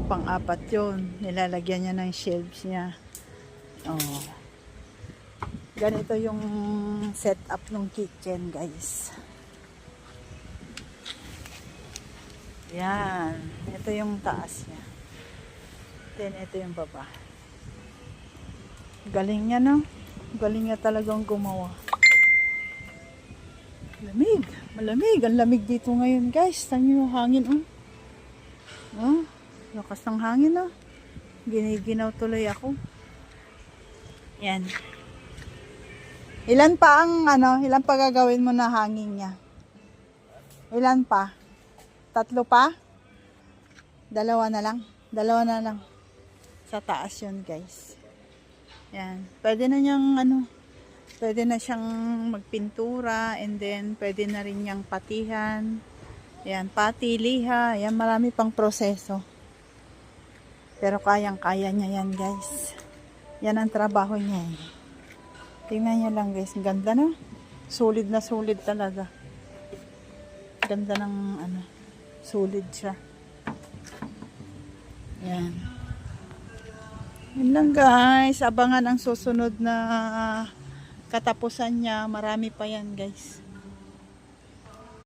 Pang-apat yun. Nilalagyan niya ng shelves niya. Oh. Ganito yung setup ng kitchen, guys. Yan. Ito yung taas niya. Then, ito yung baba. Galing niya, no? Galing niya talagang gumawa. Lamig. Malamig. Ang lamig dito ngayon, guys. Tanyo yung hangin, oh. Oh. Lakas ng hangin, no? Giniginaw tuloy ako. Yan. Ilan pa ang, ilan pa gagawin mo na hangin niya? Ilan pa? 3 pa? 2 na lang? 2 na lang. Sa taas yun, guys. Yan. Pwede na niyang, pwede na siyang magpintura, and then, pwede na rin niyang patihan. Yan, pati, liha. Yan, marami pang proseso. Pero kayang-kaya niya yan, guys. Yan ang trabaho niya. Tingnan niyo lang, guys. Ganda, no? Solid na solid talaga. Ganda ng, solid siya. Yan. Yan lang, guys. Abangan ang susunod na katapusan niya. Marami pa yan, guys.